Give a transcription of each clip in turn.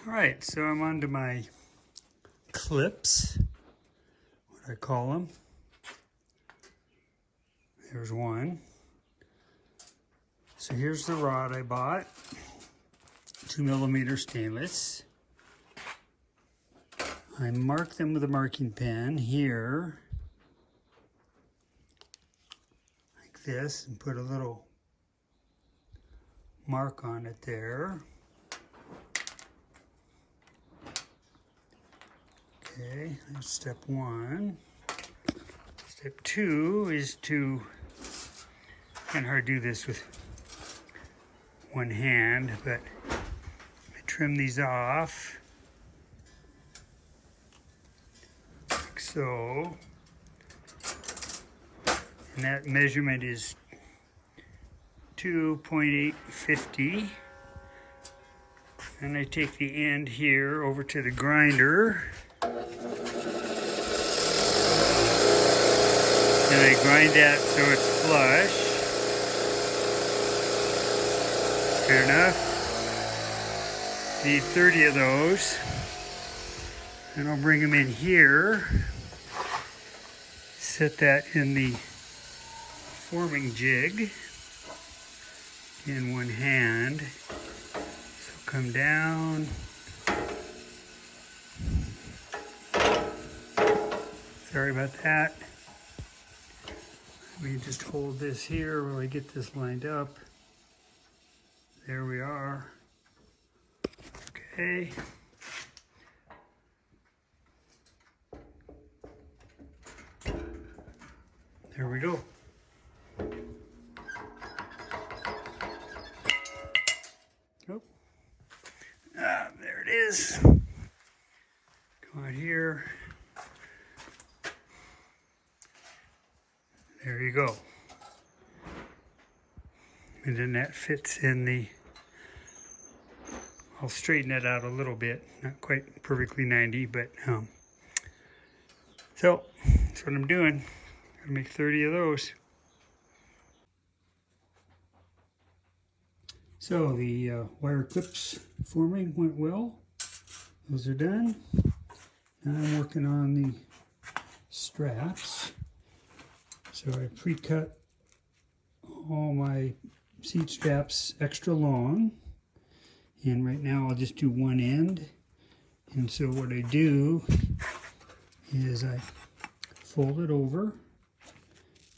All right, so I'm on to my clips, what I call them. There's one. So here's the rod I bought, 2mm stainless. I mark them with a marking pen here, like this, and put a little mark on it there. Okay, that's step one. Step two is to, kind of hard to do this with one hand, but I trim these off, like so. And that measurement is 2.850. And I take the end here over to the grinder. And I grind that so it's flush. Good enough. Need 30 of those. And I'll bring them in here. Set that in the forming jig in one hand. So come down. Sorry about that. We just hold this here while I get this lined up. There we are. Okay. There we go. Oh. There it is. Come out here. There you go. And then that fits in the, I'll straighten it out a little bit, not quite perfectly 90, but so that's what I'm doing. Gonna make 30 of those. So the wire clips forming went well. Those are done. Now I'm working on the straps. So I pre-cut all my seat straps extra long, and right now I'll just do one end. And so what I do is I fold it over,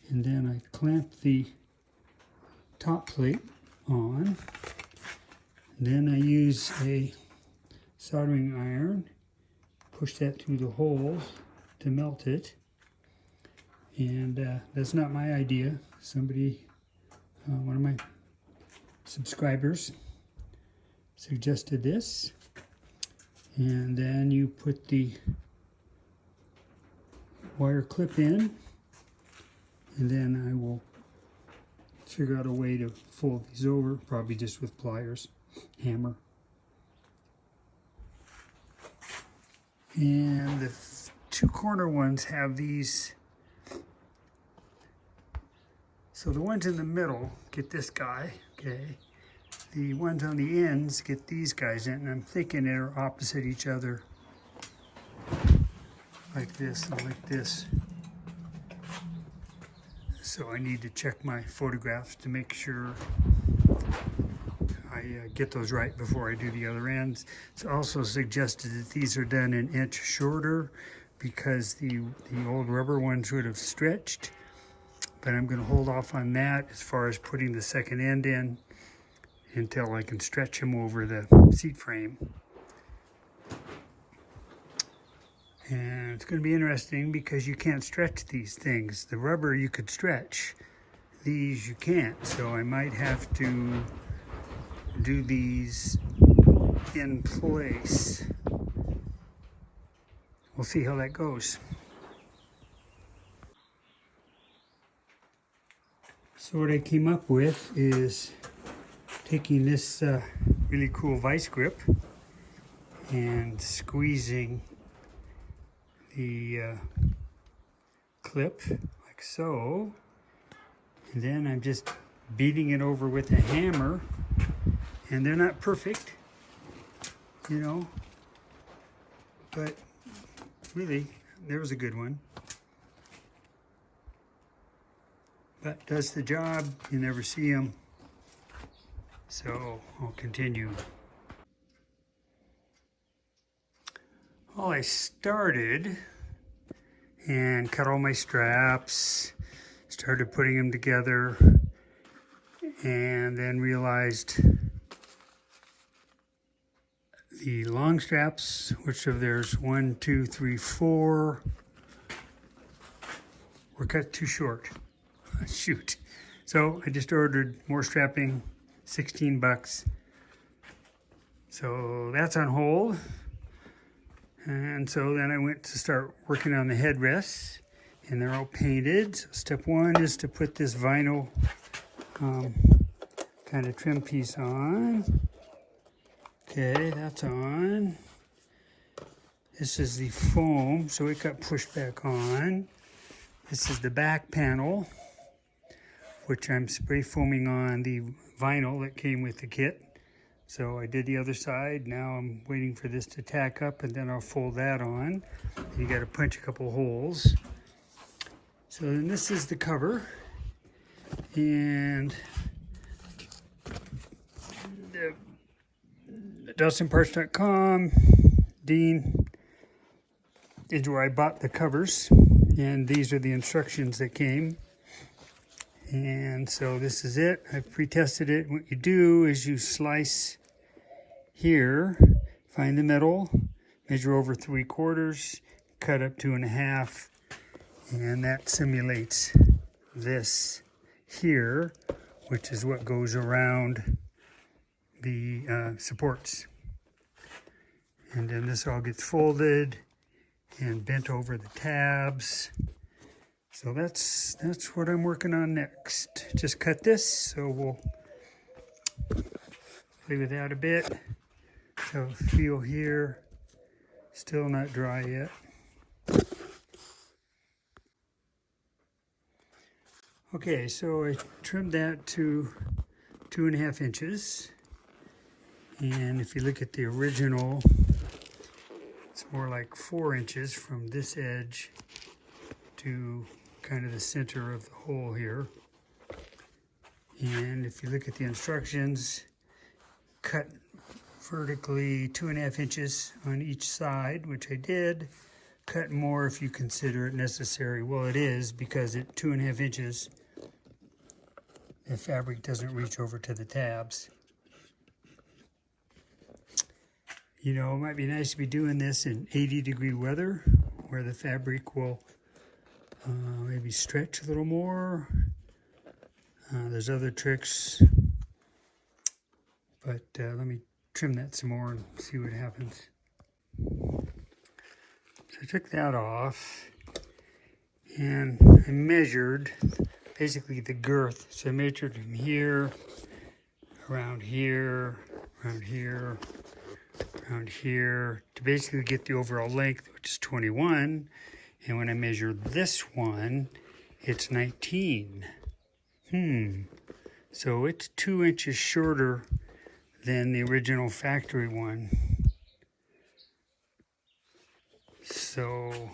and then I clamp the top plate on. And then I use a soldering iron, push that through the holes to melt it. And that's not my idea. Somebody, one of my subscribers suggested this. And then you put the wire clip in, and then I will figure out a way to fold these over, probably just with pliers, hammer. And the two corner ones have these. So the ones in the middle get this guy, okay? The ones on the ends get these guys in, and I'm thinking they're opposite each other, like this and like this. So I need to check my photographs to make sure I get those right before I do the other ends. It's also suggested that these are done an inch shorter because the old rubber ones would have stretched. But I'm going to hold off on that as far as putting the second end in until I can stretch them over the seat frame. And it's going to be interesting because you can't stretch these things. The rubber you could stretch, these you can't. So I might have to do these in place. We'll see how that goes. So what I came up with is taking this really cool vice grip and squeezing the clip like so, and then I'm just beating it over with a hammer, and they're not perfect, you know. But really, there was a good one. But does the job, you never see them. So I'll continue. Well, I started and cut all my straps, started putting them together, and then realized the long straps, which of there's 1, 2, 3, 4, were cut too short. Shoot. So I just ordered more strapping, 16 bucks. So that's on hold. And so then I went to start working on the headrests, and they're all painted. So step one is to put this vinyl kind of trim piece on. Okay, that's on. This is the foam, so it got pushed back on. This is the back panel, which I'm spray foaming on the vinyl that came with the kit. So I did the other side. Now I'm waiting for this to tack up, and then I'll fold that on. You got to punch a couple holes. So then this is the cover, and the DatsunParts.com, Dean, is where I bought the covers, and these are the instructions that came. And so this is it. I've pre-tested it. What you do is you slice here, find the middle, measure over 3/4, cut up 2.5, and that simulates this here, which is what goes around the supports. And then this all gets folded and bent over the tabs. So that's what I'm working on next. Just cut this, so we'll play with that a bit. So feel here, still not dry yet. Okay, so I trimmed that to 2.5 inches. And if you look at the original, it's more like 4 inches from this edge to kind of the center of the hole here. And if you look at the instructions, cut vertically 2.5 inches on each side, which I did. Cut more if you consider it necessary. Well, it is, because at 2.5 inches, the fabric doesn't reach over to the tabs. You know, it might be nice to be doing this in 80-degree weather, where the fabric will maybe stretch a little more. There's other tricks, but let me trim that some more and see what happens. So I took that off, and I measured basically the girth. So I measured from here, around here, around here, around here, to basically get the overall length, which is 21. And when I measure this one, it's 19. So it's 2 inches shorter than the original factory one. So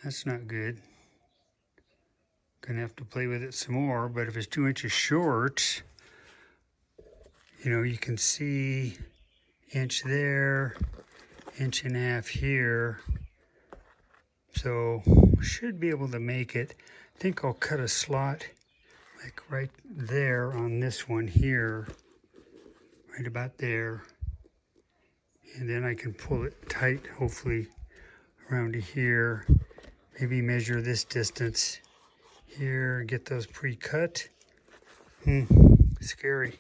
that's not good. Gonna have to play with it some more, but if it's 2 inches short, you know, you can see inch there, 1.5 here. So should be able to make it. I think I'll cut a slot like right there on this one here, right about there. And then I can pull it tight, hopefully around to here. Maybe measure this distance here, get those pre-cut. Scary.